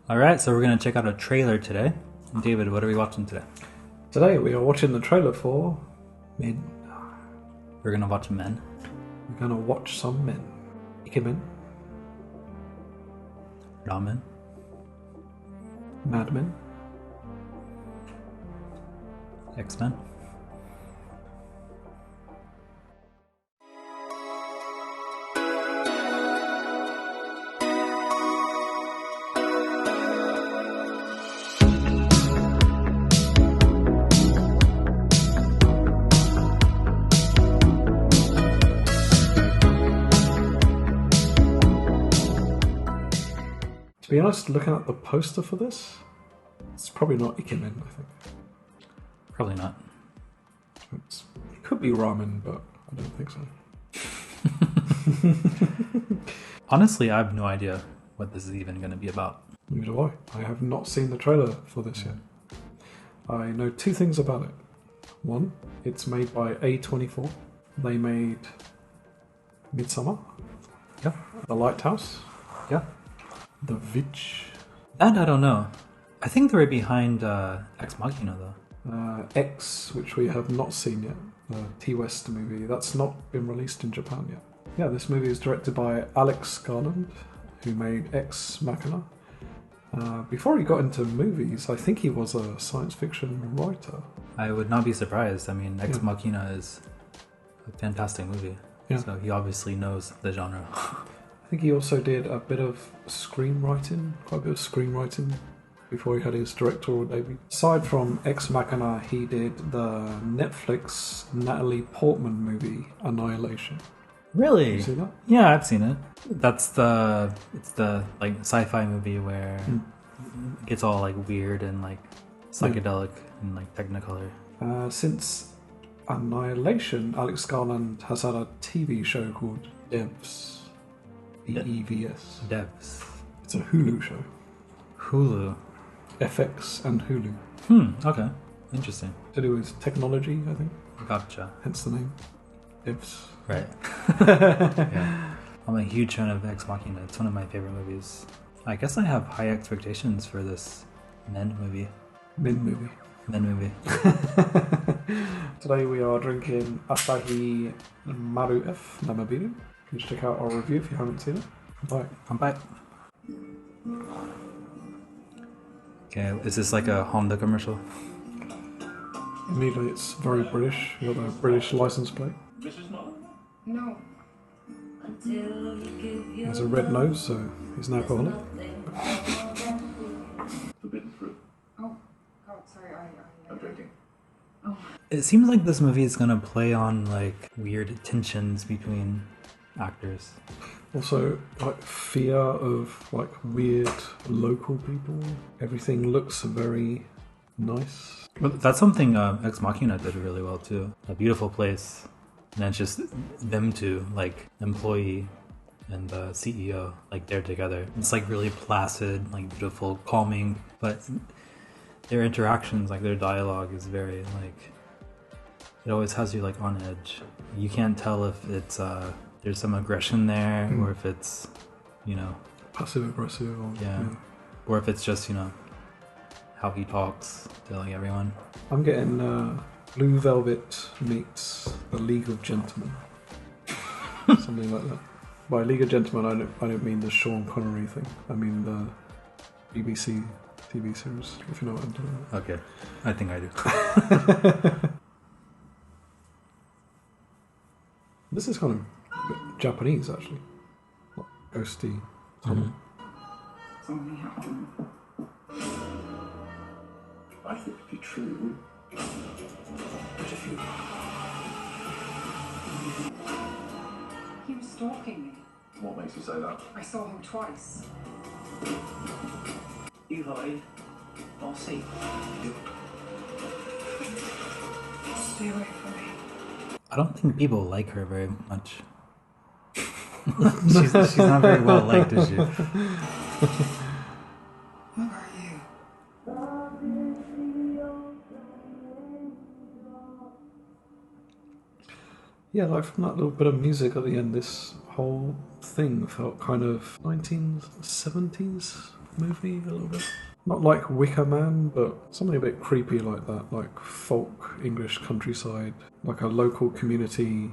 Alright, so we're going to check out a trailer today. David, what are we watching today? Today we are watching the trailer for Men. We're going to watch Men. We're going to watch some men. Ikemen, Ramen. Mad Men, X-Men. To be honest, looking at the poster for this, it's probably not Ikemen, I think. Probably not. It could be ramen, but I don't think so. Honestly, I have no idea what this is even going to be about. Neither do I. I have not seen the trailer for this yet. I know two things about it. One, it's made by A24. They made Midsommar, Yeah. The Lighthouse, Yeah. The Witch, That I don't know. I think they're behind Ex Machina though. X, which we have not seen yet, the T-West movie. That's not been released in Japan yet. Yeah, this movie is directed by Alex Garland, who made Ex Machina. Before he got into movies, I think he was a science fiction writer. I would not be surprised. I mean, Ex Machina is a fantastic movie. Yeah. So he obviously knows the genre. I think he also did a bit of screenwriting, quite a bit of screenwriting before he had his directorial debut. Aside from Ex Machina, he did the Netflix Natalie Portman movie Annihilation. Really? You see that? Yeah, I've seen it. It's the like sci-fi movie where it gets all like weird and like psychedelic and like Technicolor. Since Annihilation, Alex Garland has had a TV show called Devs. DEVS. Devs. It's a Hulu show. Hulu. FX and Hulu. Okay. Interesting. To do with technology, I think. Gotcha. Hence the name. Devs. Right. Yeah. I'm a huge fan of Ex Machina. It's one of my favorite movies. I guess I have high expectations for this Men movie. Men movie. Men movie. Today we are drinking Asahi Maru F Namabiru. You should check out our review if you haven't seen it. Bye. Kanpai. Okay, is this like a Honda commercial? Immediately it's very British. You got the British license plate. No. He has a red nose, so he's an alcoholic. Forbidden fruit. Oh, God, sorry. I'm drinking. Oh. It seems like this movie is gonna play on like weird tensions between actors. Also, like fear of like weird local people. Everything looks very nice. But that's something Ex Machina did really well too. A beautiful place, and it's just them two, like employee and the CEO, like they're together. It's like really placid, like beautiful, calming, but their interactions, like their dialogue is very like, it always has you like on edge. You can't tell if it's there's some aggression there or if it's, you know, Passive aggressive. Or, yeah, or if it's just, you know, how he talks to like everyone. I'm getting Blue Velvet meets The League of Gentlemen. Something like that. By League of Gentlemen, I don't mean the Sean Connery thing. I mean the BBC TV series, if you know what I'm talking about. Okay, I think I do. This is kind of Japanese, actually. Like ghosty. Something happened. I think it'd be true. But if you... He was stalking me. What makes you say that? I saw him twice. Eli, I'll see you. Stay away from me. I don't think people like her very much. she's not very well liked, is she? Who are you? Yeah, like from that little bit of music at the end, this whole thing felt kind of 1970s movie a little bit. Not like Wicker Man, but something a bit creepy like that, like folk English countryside, like a local community,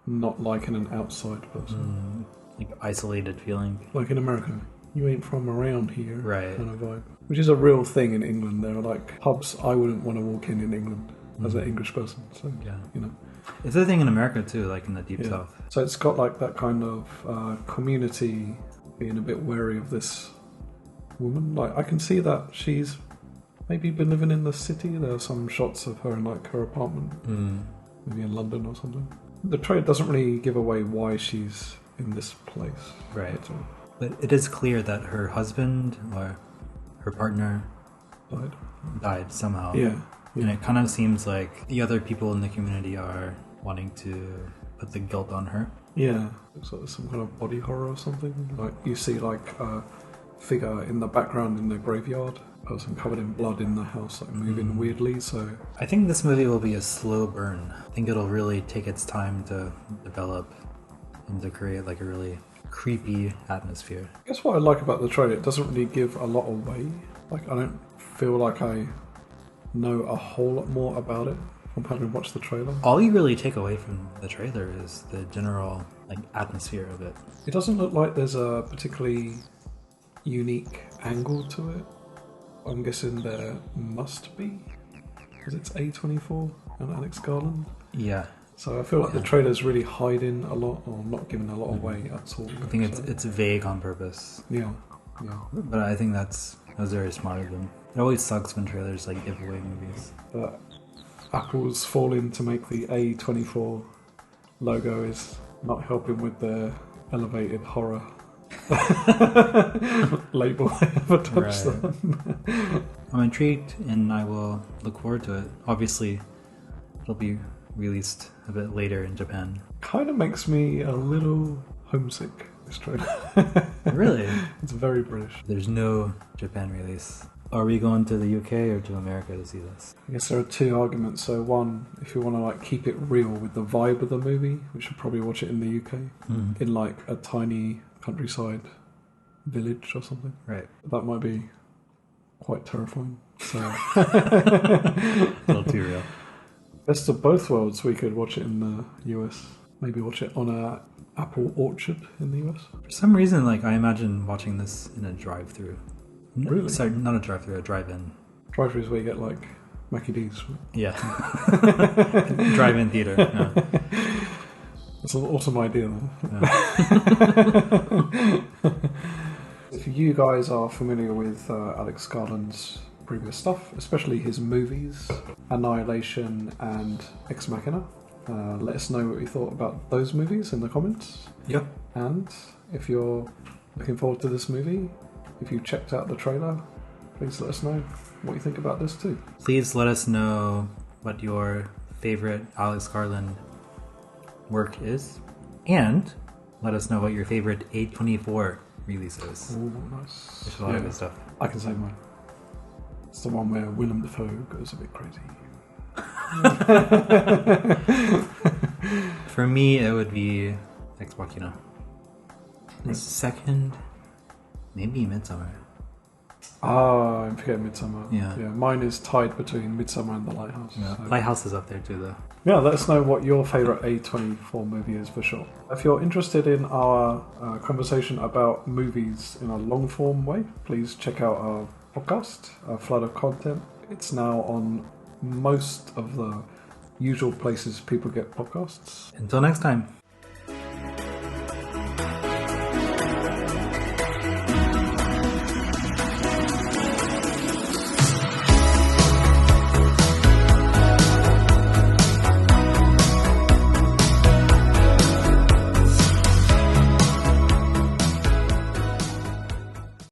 not like an outside person. Like isolated feeling. Like in America, you ain't from around here, Right. kind of vibe. Which is a real thing in England. There are like pubs I wouldn't want to walk in England as an English person. So, Yeah. you know. It's a thing in America too, like in the deep south. So it's got like that kind of community being a bit wary of this woman. Like I can see that she's maybe been living in the city. There are some shots of her in like her apartment, maybe in London or something. The trailer doesn't really give away why she's in this place. Right. at all. But it is clear that her husband or her partner died somehow. Yeah. And it kind of seems like the other people in the community are wanting to put the guilt on her. Yeah. Looks like some kind of body horror or something. Like you see like a figure in the background in the graveyard, person covered in blood in the house, like moving weirdly. So I think this movie will be a slow burn. I think it'll really take its time to develop and to create like a really creepy atmosphere. I guess what I like about the trailer, it doesn't really give a lot away. Like I don't feel like I know a whole lot more about it from having watched the trailer. All you really take away from the trailer is the general like atmosphere of it. It doesn't look like there's a particularly unique angle to it. I'm guessing there must be, because it's A24 and Alex Garland. Yeah. So I feel like the trailer's really hiding a lot, or not giving a lot away at all. I think it's vague on purpose. Yeah. But I think that was very smart of them. It always sucks when trailers like give away movies. But Apple's falling to make the A24 logo is not helping with their elevated horror label I ever touched them. I'm intrigued and I will look forward to it. Obviously, it'll be released a bit later in Japan. Kind of makes me a little homesick, this trailer. Really? It's very British. There's no Japan release. Are we going to the UK or to America to see this? I guess there are two arguments. So one, if you want to like keep it real with the vibe of the movie, we should probably watch it in the UK, in like a tiny countryside village or something. Right. That might be quite terrifying. So A little too real. best of both worlds, we could watch it in the US. Maybe watch it on a Apple Orchard in the US. For some reason, like I imagine watching this in a drive-through. Really? Sorry, not a drive-through, a drive-in. Drive-thrus where you get like Mackie D's. Yeah. Drive-in theater. Yeah. It's an awesome idea though. Yeah. If you guys are familiar with Alex Garland's previous stuff, especially his movies, Annihilation and Ex Machina, let us know what you thought about those movies in the comments. Yep. And if you're looking forward to this movie, if you checked out the trailer, please let us know what you think about this too. Please let us know what your favorite Alex Garland work is, and let us know what your favorite A24 release is. Oh, nice. There's a lot of good stuff. I can say mine. It's the one where Willem Dafoe goes a bit crazy. For me, it would be Ex Machina. The second, maybe Midsommar. Ah, I'm forgetting Midsommar. Yeah. Mine is tied between Midsommar and The Lighthouse. Yeah. So. Lighthouse is up there too, though. Yeah, let us know what your favourite A24 movie is for sure. If you're interested in our conversation about movies in a long form way, please check out our podcast, A Flood of Content. It's now on most of the usual places people get podcasts. Until next time.